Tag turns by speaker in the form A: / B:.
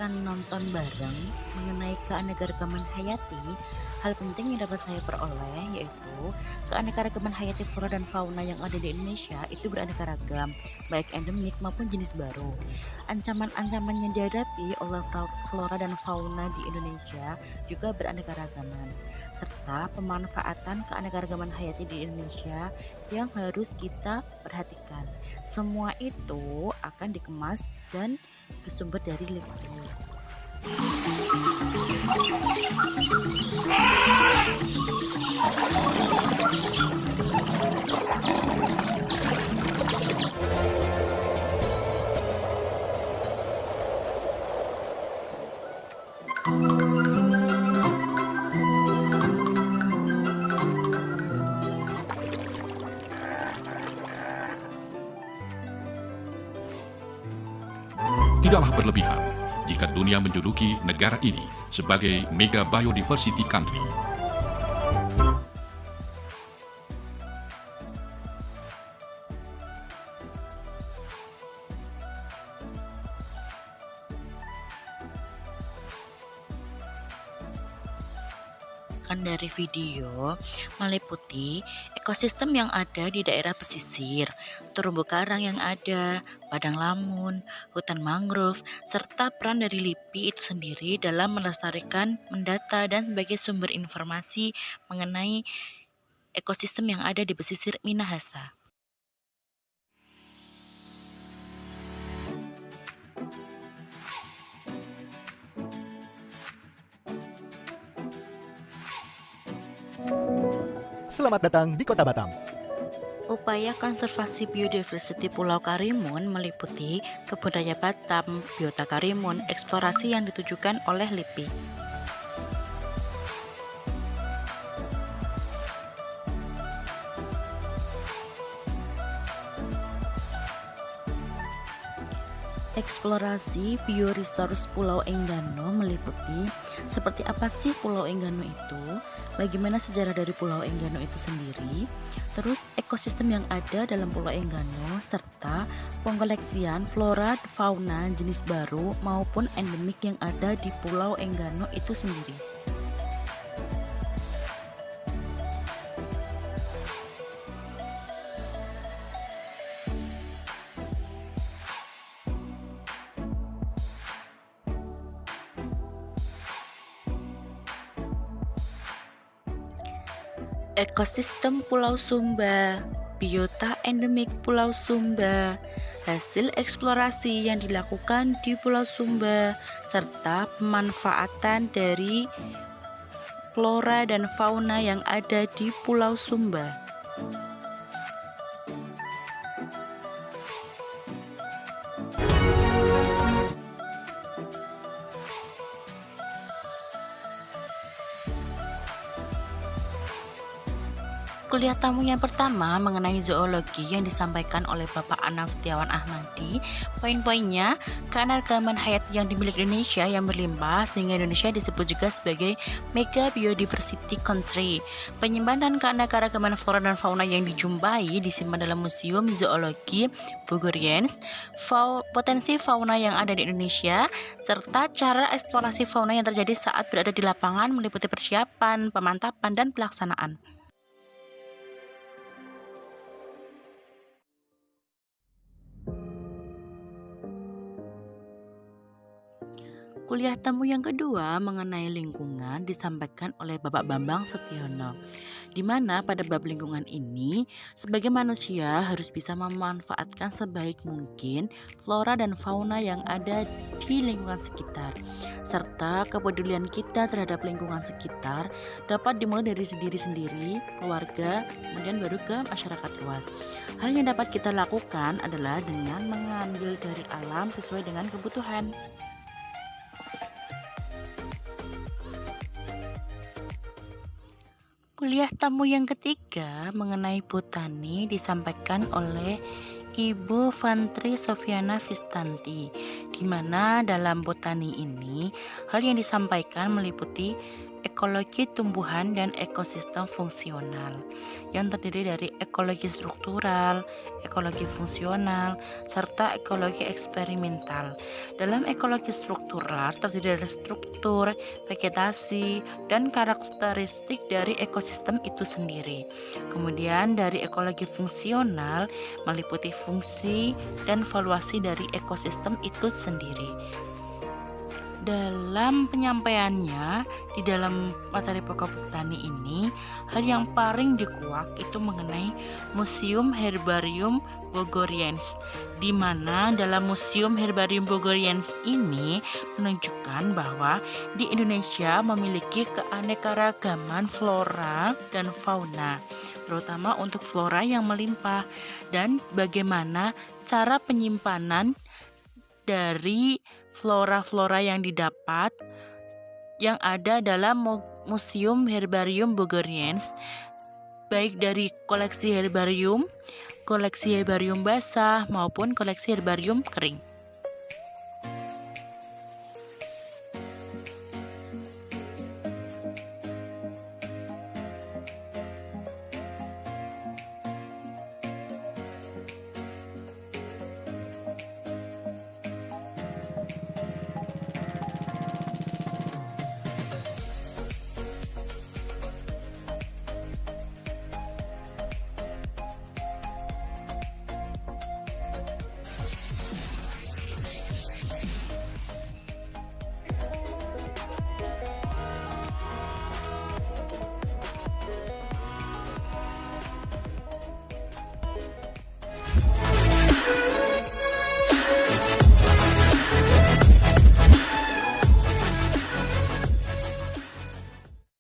A: akan nonton bareng mengenai keanekaragaman hayati. Hal penting yang dapat saya peroleh yaitu keanekaragaman hayati flora dan fauna yang ada di Indonesia itu beraneka ragam, baik endemik maupun jenis baru. Ancaman-ancaman yang dihadapi oleh flora dan fauna di Indonesia juga beraneka ragaman, serta pemanfaatan keanekaragaman hayati di Indonesia yang harus kita perhatikan. Semua itu akan dikemas dan bersumber dari lingkungan.
B: Tidaklah berlebihan jika dunia menjuluki negara ini sebagai mega biodiversity country.
A: Dari video meliputi ekosistem yang ada di daerah pesisir, terumbu karang yang ada, padang lamun, hutan mangrove, serta peran dari LIPI itu sendiri dalam melestarikan, mendata, dan sebagai sumber informasi mengenai ekosistem yang ada di pesisir Minahasa.
C: Selamat datang di Kota Batam.
A: Upaya konservasi biodiversity Pulau Karimun meliputi kebun raya Batam, biota Karimun, eksplorasi yang ditujukan oleh LIPI. Eksplorasi bioresource Pulau Enggano meliputi seperti apa sih Pulau Enggano itu, bagaimana sejarah dari Pulau Enggano itu sendiri, terus ekosistem yang ada dalam Pulau Enggano, serta pengkoleksian flora, fauna, jenis baru maupun endemik yang ada di Pulau Enggano itu sendiri. Ekosistem Pulau Sumba, biota endemik Pulau Sumba, hasil eksplorasi yang dilakukan di Pulau Sumba, serta pemanfaatan dari flora dan fauna yang ada di Pulau Sumba. Kuliah tamu yang pertama mengenai zoologi yang disampaikan oleh Bapak Anang Setiawan Ahmadi. Poin-poinnya, keanekaragaman hayati yang dimiliki Indonesia yang berlimpah sehingga Indonesia disebut juga sebagai mega biodiversity country. Penyimpanan keanekaragaman flora dan fauna yang dijumpai disimpan dalam Museum Zoologi Bogoriens, potensi fauna yang ada di Indonesia, serta cara eksplorasi fauna yang terjadi saat berada di lapangan meliputi persiapan, pemantapan, dan pelaksanaan. Kuliah tamu yang kedua mengenai lingkungan disampaikan oleh Bapak Bambang Setiono, di mana pada bab lingkungan ini, sebagai manusia harus bisa memanfaatkan sebaik mungkin flora dan fauna yang ada di lingkungan sekitar, serta kepedulian kita terhadap lingkungan sekitar dapat dimulai dari diri sendiri, keluarga, kemudian baru ke masyarakat luas. Hal yang dapat kita lakukan adalah dengan mengambil dari alam sesuai dengan kebutuhan. Kuliah tamu yang ketiga mengenai botani disampaikan oleh Ibu Fantri Sofiana Vistanti, di mana dalam botani ini hal yang disampaikan meliputi ekologi tumbuhan dan ekosistem fungsional yang terdiri dari ekologi struktural, ekologi fungsional, serta ekologi eksperimental. Dalam ekologi struktural terdiri dari struktur, vegetasi, dan karakteristik dari ekosistem itu sendiri. Kemudian dari ekologi fungsional meliputi fungsi dan valuasi dari ekosistem itu sendiri. Dalam penyampaiannya di dalam materi pokok botani ini, hal yang paling dikuak itu mengenai Museum Herbarium Bogoriense, di mana dalam Museum Herbarium Bogoriense ini menunjukkan bahwa di Indonesia memiliki keanekaragaman flora dan fauna, terutama untuk flora yang melimpah, dan bagaimana cara penyimpanan dari flora-flora yang didapat yang ada dalam Museum Herbarium Bogoriense, baik dari koleksi herbarium basah maupun koleksi herbarium kering.